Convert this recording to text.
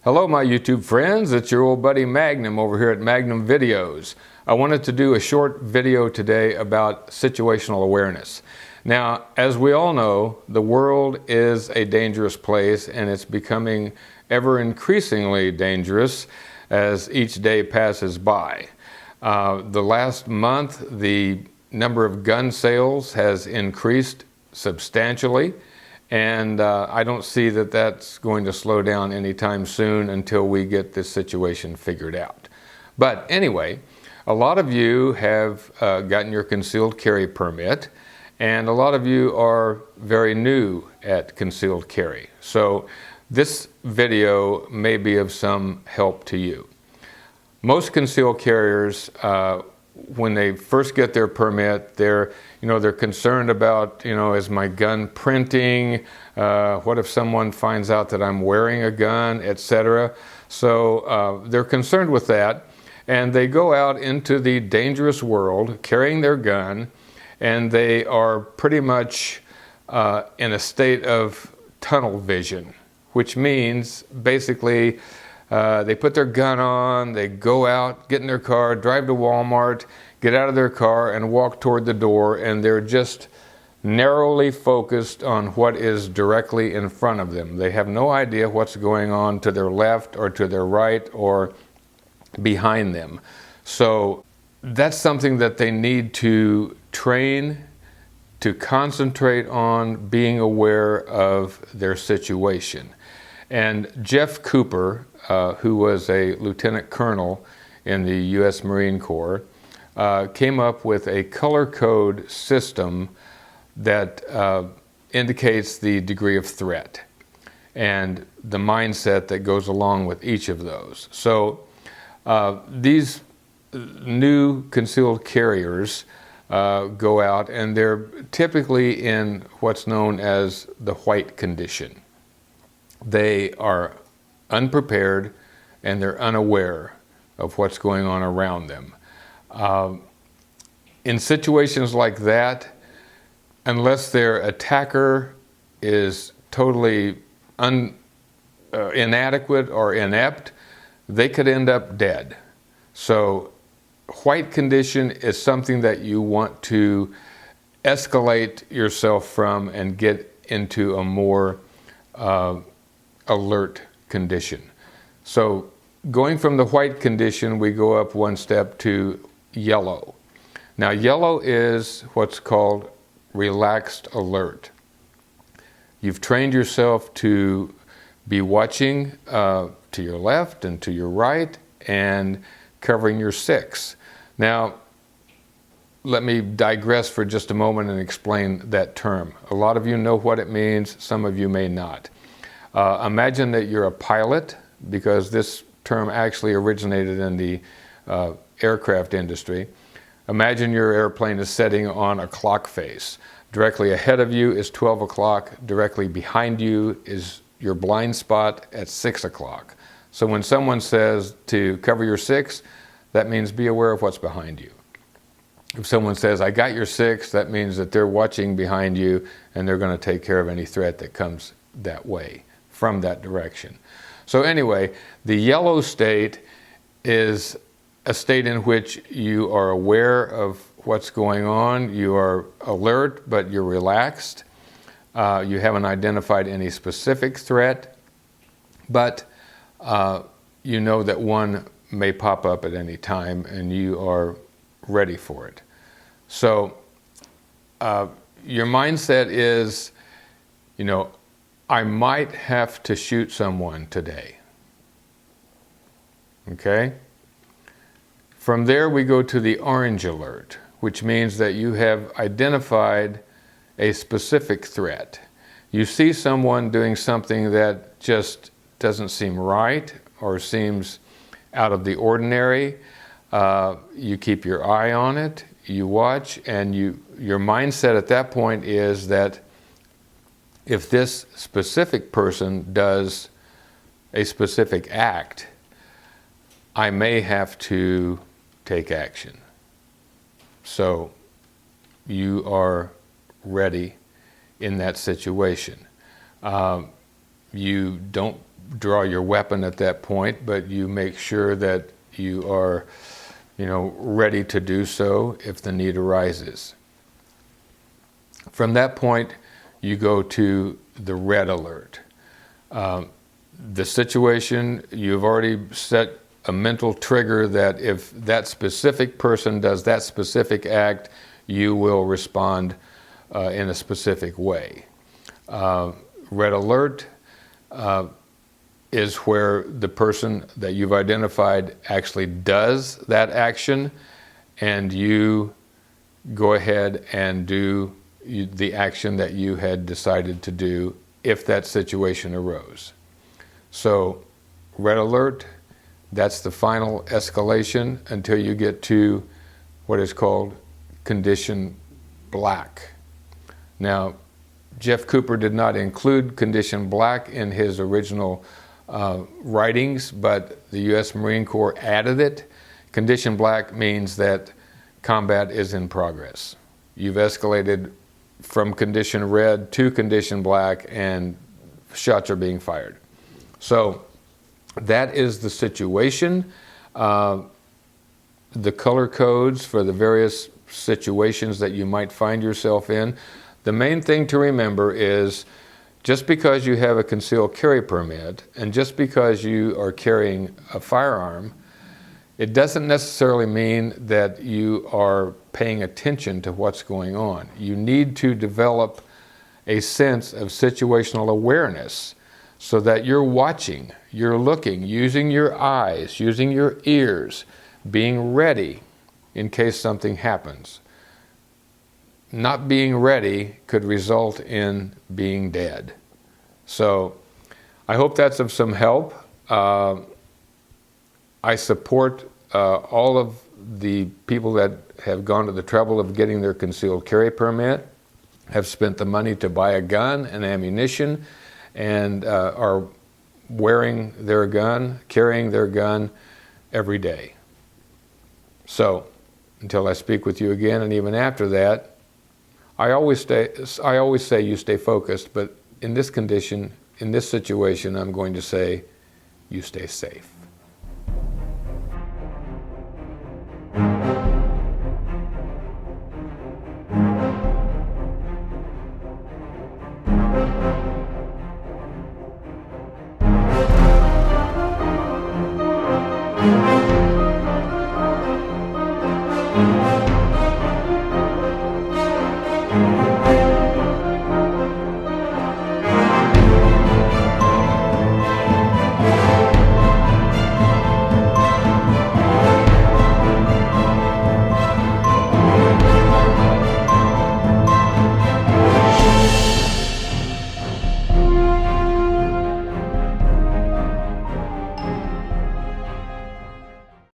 Hello my YouTube friends, it's your old buddy Magnum over here at Magnum Videos. I wanted to do a short video today about situational awareness. Now, as we all know, the world is a dangerous place and it's becoming ever increasingly dangerous as each day passes by. The last month, the number of gun sales has increased substantially. And I don't see that that's going to slow down anytime soon until we get this situation figured out. But anyway, a lot of you have gotten your concealed carry permit, and a lot of you are very new at concealed carry. So this video may be of some help to you. Most concealed carriers, when they first get their permit, they're concerned about, is my gun printing? What if someone finds out that I'm wearing a gun, etc. So they're concerned with that, and they go out into the dangerous world carrying their gun, and they are pretty much in a state of tunnel vision, which means basically they put their gun on, they go out, get in their car, drive to Walmart, get out of their car and walk toward the door, and they're just narrowly focused on what is directly in front of them. They have no idea what's going on to their left or to their right or behind them. So that's something that they need to train, to concentrate on being aware of their situation. And Jeff Cooper, who was a lieutenant colonel in the U.S. Marine Corps, came up with a color code system that indicates the degree of threat and the mindset that goes along with each of those. So these new concealed carriers go out, and they're typically in what's known as the white condition. They are unprepared and they're unaware of what's going on around them. In situations like that, unless their attacker is totally inadequate or inept, they could end up dead. So white condition is something that you want to escalate yourself from and get into a more alert condition. So going from the white condition, we go up one step to yellow. Now, yellow is what's called relaxed alert. You've trained yourself to be watching to your left and to your right and covering your six. Now, let me digress for just a moment and explain that term. A lot of you know what it means, some of you may not. Imagine that you're a pilot, because this term actually originated in the aircraft industry. Imagine your airplane is setting on a clock face. Directly ahead of you is 12 o'clock. Directly behind you is your blind spot at 6 o'clock. So when someone says to cover your six, that means be aware of what's behind you. If someone says, I got your six, that means that they're watching behind you and they're going to take care of any threat that comes that way, from that direction. So anyway, the yellow state is a state in which you are aware of what's going on, you are alert, but you're relaxed. You haven't identified any specific threat, but you know that one may pop up at any time and you are ready for it. So your mindset is, I might have to shoot someone today. Okay? From there we go to the orange alert, which means that you have identified a specific threat. You see someone doing something that just doesn't seem right or seems out of the ordinary. You keep your eye on it, you watch, and your mindset at that point is that if this specific person does a specific act, I may have to take action. So you are ready in that situation. You don't draw your weapon at that point, but you make sure that you are, ready to do so if the need arises. From that point, you go to the red alert. The situation, you've already set a mental trigger that if that specific person does that specific act, you will respond in a specific way. Red alert is where the person that you've identified actually does that action, and you go ahead and do the action that you had decided to do if that situation arose. So, red alert, that's the final escalation until you get to what is called condition black. Now, Jeff Cooper did not include condition black in his original writings, but the U.S. Marine Corps added it. Condition black means that combat is in progress. You've escalated from condition red to condition black, and shots are being fired. So that is the situation. The color codes for the various situations that you might find yourself in. The main thing to remember is just because you have a concealed carry permit and just because you are carrying a firearm, it doesn't necessarily mean that you are paying attention to what's going on. You need to develop a sense of situational awareness so that you're watching, you're looking, using your eyes, using your ears, being ready in case something happens. Not being ready could result in being dead. So I hope that's of some help. I support all of the people that have gone to the trouble of getting their concealed carry permit, have spent the money to buy a gun and ammunition, and are wearing their gun, carrying their gun every day. So until I speak with you again, and even after that, I always say you stay focused, but in this condition, in this situation, I'm going to say you stay safe.